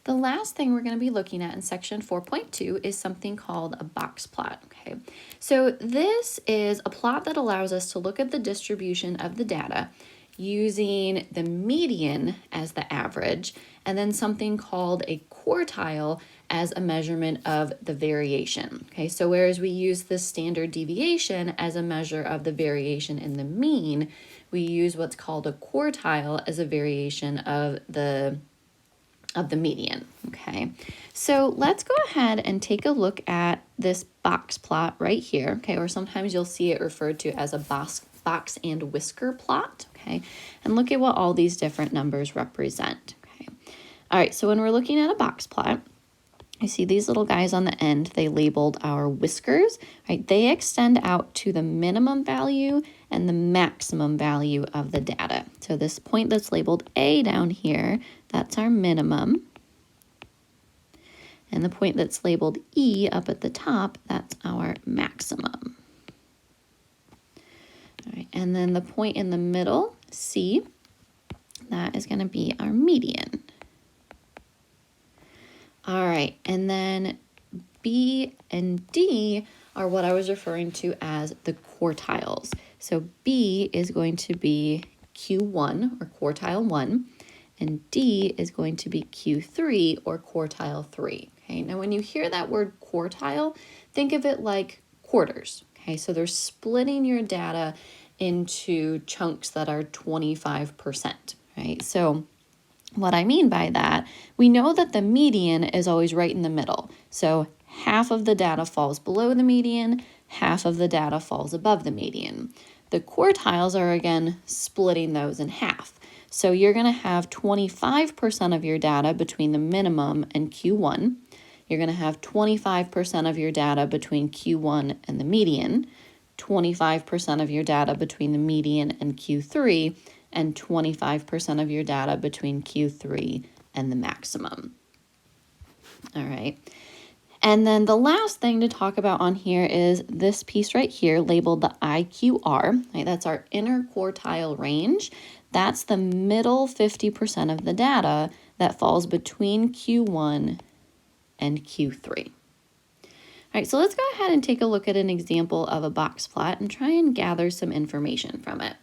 The last thing we're going to be looking at in section 4.2 is something called a box plot. Okay, so this is a plot that allows us to look at the distribution of the data using the median as the average, and then something called a quartile as a measurement of the variation. Okay, so whereas we use the standard deviation as a measure of the variation in the mean, we use what's called a quartile as a variation of the median. Okay, so let's go ahead and take a look at this box plot right here. Okay, or sometimes you'll see it referred to as a box and whisker plot. Okay, and look at what all these different numbers represent. Okay, all right, so when we're looking at a box plot, you see these little guys on the end, they labeled our whiskers, right? They extend out to the minimum value and the maximum value of the data. So this point that's labeled A down here, that's our minimum. And the point that's labeled E up at the top, that's our maximum. All right, and then the point in the middle, C, that is going to be our median. All right, and then B and D are what I was referring to as the quartiles. So B is going to be Q1 or quartile 1, and D is going to be Q3 or quartile 3. Okay, now when you hear that word quartile, think of it like quarters. Okay, so they're splitting your data into chunks that are 25%, right? So what I mean by that, we know that the median is always right in the middle. So half of the data falls below the median, half of the data falls above the median. The quartiles are, again, splitting those in half. So you're going to have 25% of your data between the minimum and Q1. You're going to have 25% of your data between Q1 and the median, 25% of your data between the median and Q3, and 25% of your data between Q3 and the maximum. All right. And then the last thing to talk about on here is this piece right here labeled the IQR. Right? That's our interquartile range. That's the middle 50% of the data that falls between Q1 and Q3. All right, so let's go ahead and take a look at an example of a box plot and try and gather some information from it.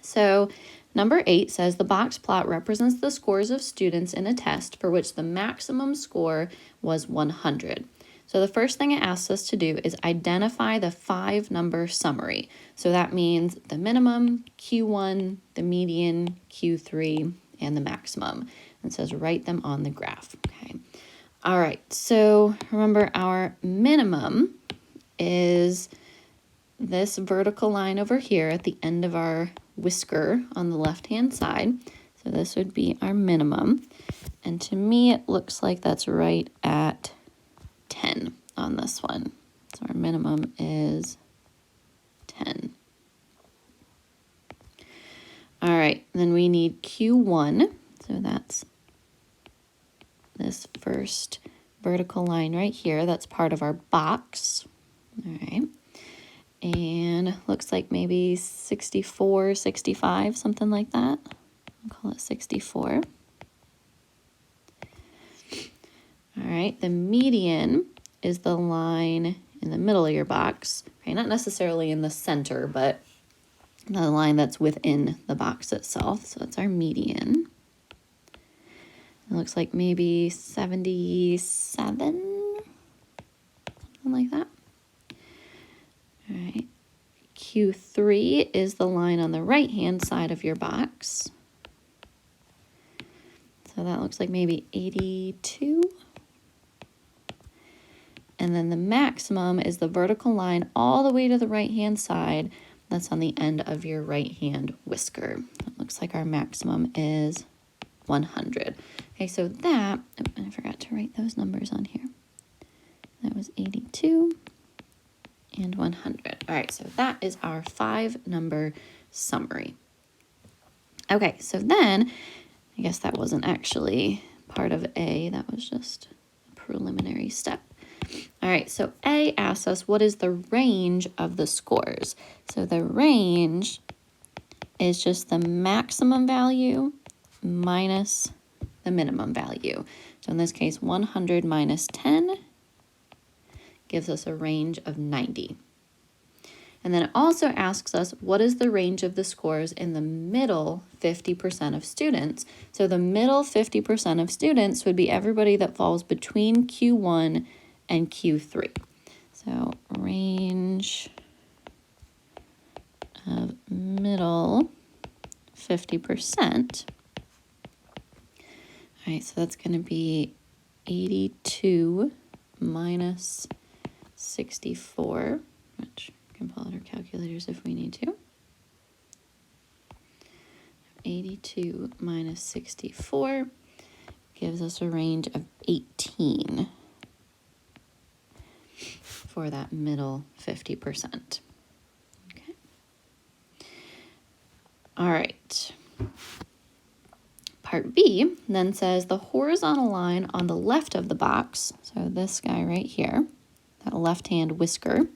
So number 8 says the box plot represents the scores of students in a test for which the maximum score was 100. So the first thing it asks us to do is identify the 5-number summary. So that means the minimum, Q1, the median, Q3, and the maximum. And it says write them on the graph. Okay. All right, so remember our minimum is this vertical line over here at the end of our whisker on the left-hand side. So this would be our minimum. And to me, it looks like that's right at 10 on this one. So our minimum is 10. All right, then we need Q1. So that's this first vertical line right here. That's part of our box. All right. And looks like maybe 64, 65, something like that. I'll call it 64. All right, the median is the line in the middle of your box. Okay, not necessarily in the center, but the line that's within the box itself. So that's our median. It looks like maybe 77, something like that. All right. Q3 is the line on the right-hand side of your box. So that looks like maybe 82. And then the maximum is the vertical line all the way to the right-hand side. That's on the end of your right-hand whisker. It looks like our maximum is 100. Okay, so that, I forgot to write those numbers on here. That was 82. And 100. All right, so that is our 5-number summary. Okay, so then, I guess that wasn't actually part of A, that was just a preliminary step. All right, so A asks us what is the range of the scores. So the range is just the maximum value minus the minimum value. So in this case, 100 minus 10 gives us a range of 90. And then it also asks us, what is the range of the scores in the middle 50% of students? So the middle 50% of students would be everybody that falls between Q1 and Q3. So range of middle 50%. All right, so that's going to be 82 minus 64, which we can pull out our calculators if we need to. 82 minus 64 gives us a range of 18 for that middle 50%. Okay. All right. Part B then says the horizontal line on the left of the box, so this guy right here, that left-hand whisker,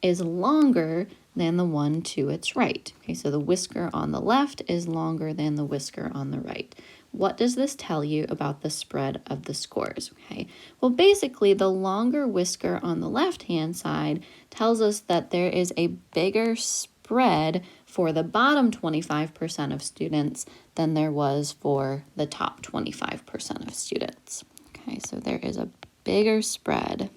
is longer than the one to its right. Okay, so the whisker on the left is longer than the whisker on the right. What does this tell you about the spread of the scores? Okay, well, basically, the longer whisker on the left-hand side tells us that there is a bigger spread for the bottom 25% of students than there was for the top 25% of students. Okay, so there is a bigger spread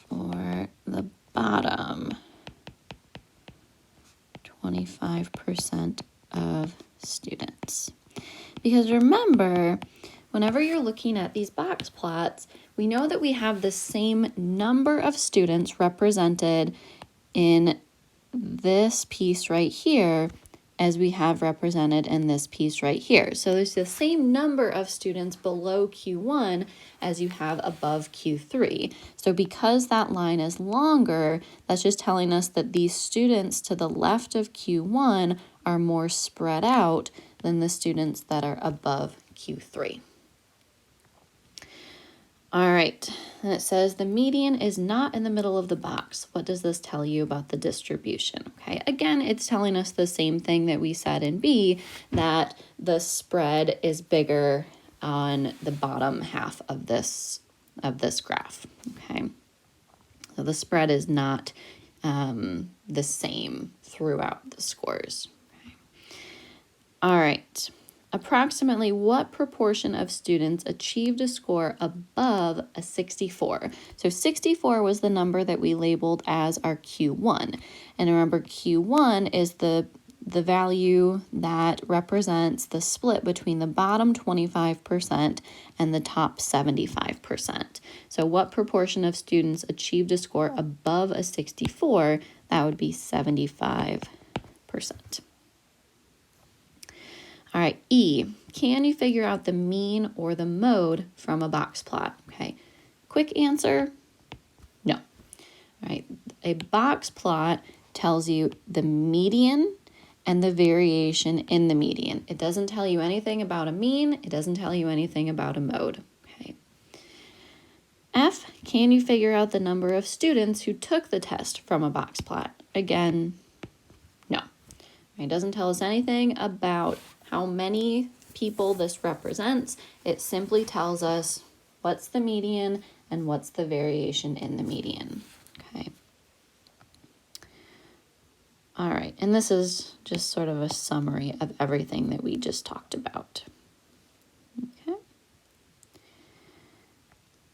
for the bottom 25% of students. Because remember, whenever you're looking at these box plots, we know that we have the same number of students represented in this piece right here as we have represented in this piece right here. So there's the same number of students below Q1 as you have above Q3. So because that line is longer, that's just telling us that these students to the left of Q1 are more spread out than the students that are above Q3. All right, and it says the median is not in the middle of the box. What does this tell you about the distribution? Okay, again, it's telling us the same thing that we said in B, that the spread is bigger on the bottom half of this graph. Okay, so the spread is not the same throughout the scores. Okay. All right. Approximately what proportion of students achieved a score above a 64? So 64 was the number that we labeled as our Q1. And remember, Q1 is the value that represents the split between the bottom 25% and the top 75%. So what proportion of students achieved a score above a 64? That would be 75%. All right, E, can you figure out the mean or the mode from a box plot? Okay, quick answer, no. All right, a box plot tells you the median and the variation in the median. It doesn't tell you anything about a mean. It doesn't tell you anything about a mode. Okay. F, can you figure out the number of students who took the test from a box plot? Again, no. It doesn't tell us anything about how many people this represents. It simply tells us what's the median and what's the variation in the median. Okay. All right, and this is just sort of a summary of everything that we just talked about. Okay.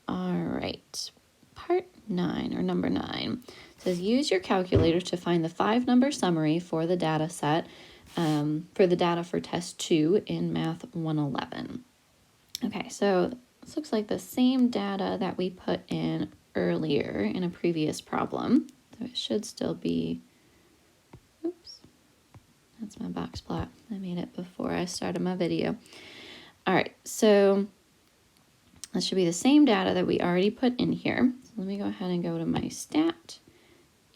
All right, part 9, or number 9, says use your calculator to find the 5-number summary for the data set for the data for test 2 in Math 111. Okay, so this looks like the same data that we put in earlier in a previous problem. So it should still be, oops, that's my box plot. I made it before I started my video. All right, so that should be the same data that we already put in here. So let me go ahead and go to my stat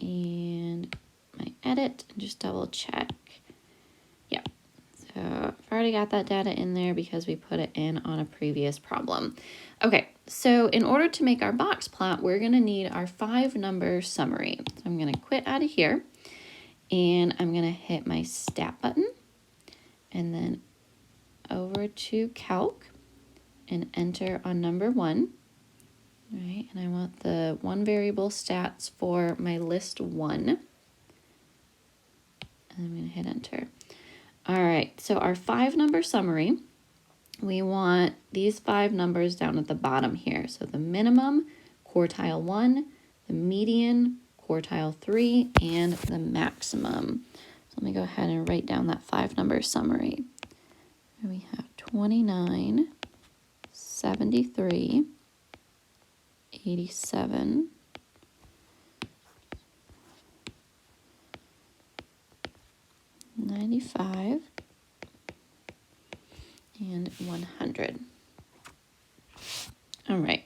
and my edit and just double check. Yep, so I've already got that data in there because we put it in on a previous problem. Okay, so in order to make our box plot, we're going to need our 5-number summary. So I'm going to quit out of here, and I'm going to hit my Stat button, and then over to Calc, and enter on number 1. All right, and I want the 1 variable stats for my list 1. And I'm going to hit enter. All right, so our 5-number summary, we want these 5 numbers down at the bottom here. So the minimum, quartile 1, the median, quartile 3, and the maximum. So let me go ahead and write down that 5-number summary. Here we have 29, 73, 87, 95, and 100. All right.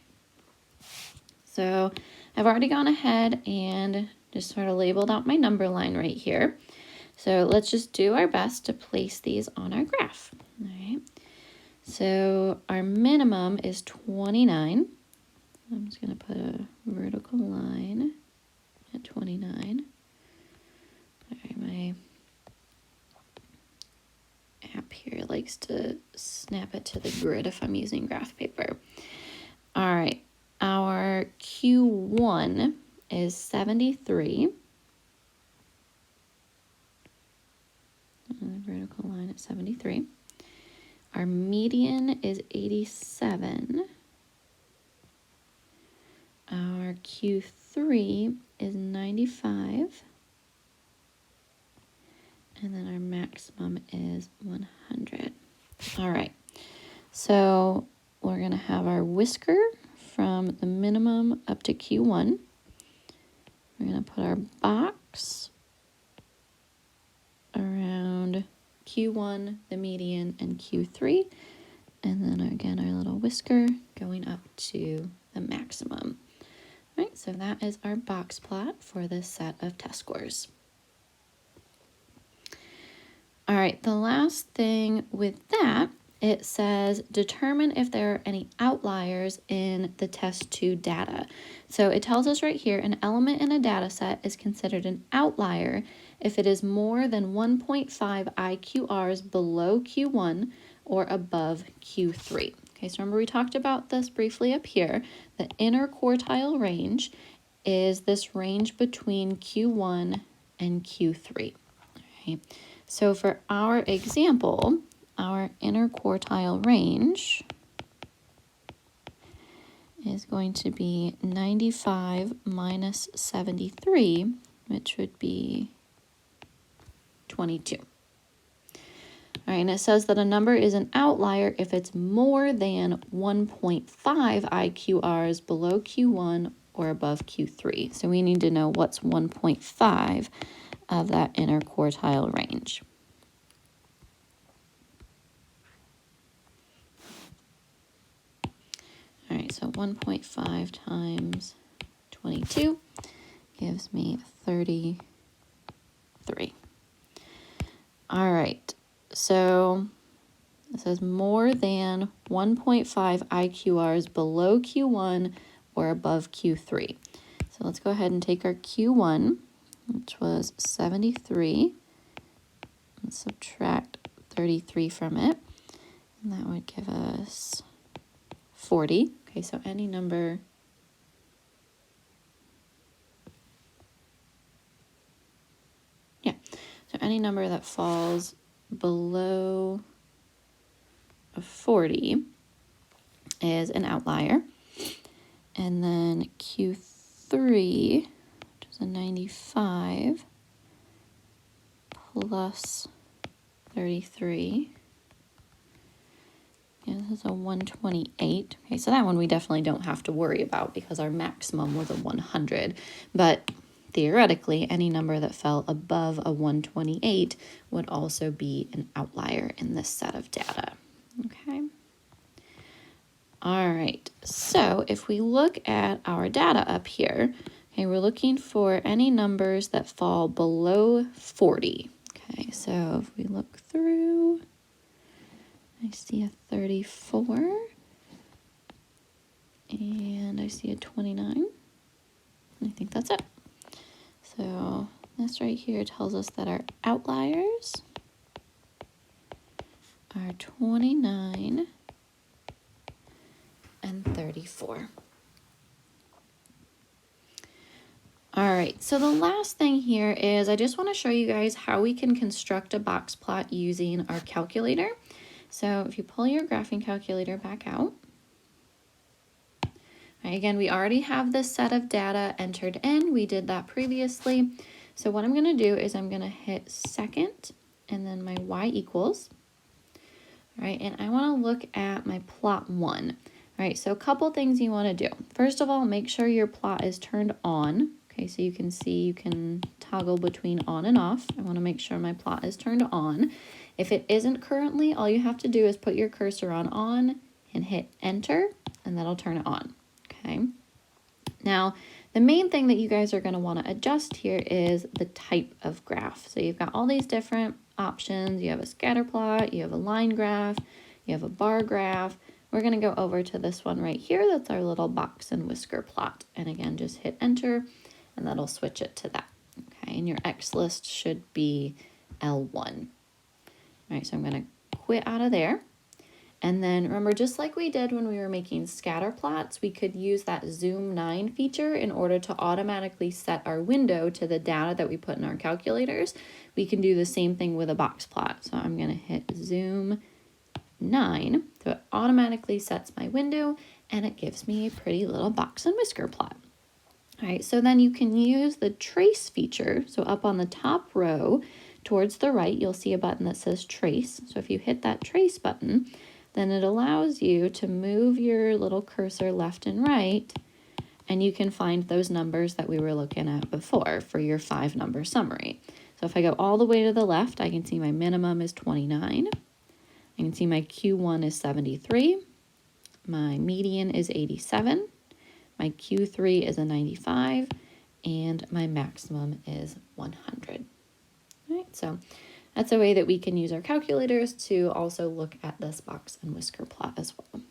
So I've already gone ahead and just sort of labeled out my number line right here. So let's just do our best to place these on our graph. All right. So our minimum is 29. I'm just going to put a vertical line at 29. All right, my app here likes to snap it to the grid if I'm using graph paper. All right, our Q1 is 73. Another vertical line at 73. Our median is 87. Our Q3 is 95. And then our maximum is 100. All right, so we're going to have our whisker from the minimum up to Q1. We're going to put our box around Q1, the median, and Q3. And then again, our little whisker going up to the maximum. All right, so that is our box plot for this set of test scores. All right, the last thing with that, it says determine if there are any outliers in the test 2 data. So it tells us right here, an element in a data set is considered an outlier if it is more than 1.5 IQRs below Q1 or above Q3. Okay, so remember we talked about this briefly up here. The inner quartile range is this range between Q1 and Q3. All right. So for our example, our inner quartile range is going to be 95 minus 73, which would be 22. All right, and it says that a number is an outlier if it's more than 1.5 IQRs below Q1 or above Q3. So we need to know what's 1.5 of that inner quartile range. All right, so 1.5 times 22 gives me 33. All right, so it says more than 1.5 IQRs below Q1 or above Q3. So let's go ahead and take our Q1, which was 73, and subtract 33 from it, and that would give us 40. Okay, so any number so any number that falls below a 40 is an outlier. And then Q3, which is a 95, plus 33. Yeah, this is a 128. Okay, so that one we definitely don't have to worry about because our maximum was a 100. But theoretically, any number that fell above a 128 would also be an outlier in this set of data. Okay. All right, so if we look at our data up here, okay, we're looking for any numbers that fall below 40. Okay, so if we look through, I see a 34. And I see a 29. I think that's it. So this right here tells us that our outliers are 29 and 34. All right, so the last thing here is I just want to show you guys how we can construct a box plot using our calculator. So if you pull your graphing calculator back out, right, again, we already have this set of data entered in. We did that previously. So what I'm going to do is I'm going to hit second and then my y equals. All right, and I want to look at my plot 1. All right, so a couple things you want to do. First of all, make sure your plot is turned on. Okay, so you can see you can toggle between on and off. I want to make sure my plot is turned on. If it isn't currently, all you have to do is put your cursor on and hit enter, and that'll turn it on. Okay. Now, the main thing that you guys are going to want to adjust here is the type of graph. So you've got all these different options. You have a scatter plot, you have a line graph, you have a bar graph. We're going to go over to this one right here. That's our little box and whisker plot. And again, just hit enter and that'll switch it to that. Okay, and your X list should be L1. All right, so I'm going to quit out of there. And then remember, just like we did when we were making scatter plots, we could use that Zoom 9 feature in order to automatically set our window to the data that we put in our calculators. We can do the same thing with a box plot. So I'm going to hit Zoom 9, so it automatically sets my window and it gives me a pretty little box and whisker plot. All right, so then you can use the trace feature. So up on the top row towards the right, you'll see a button that says trace. So if you hit that trace button, then it allows you to move your little cursor left and right, and you can find those numbers that we were looking at before for your 5-number summary. So if I go all the way to the left, I can see my minimum is 29. I can see my Q1 is 73. My median is 87. My Q3 is a 95, and my maximum is 100. All right, so that's a way that we can use our calculators to also look at this box and whisker plot as well.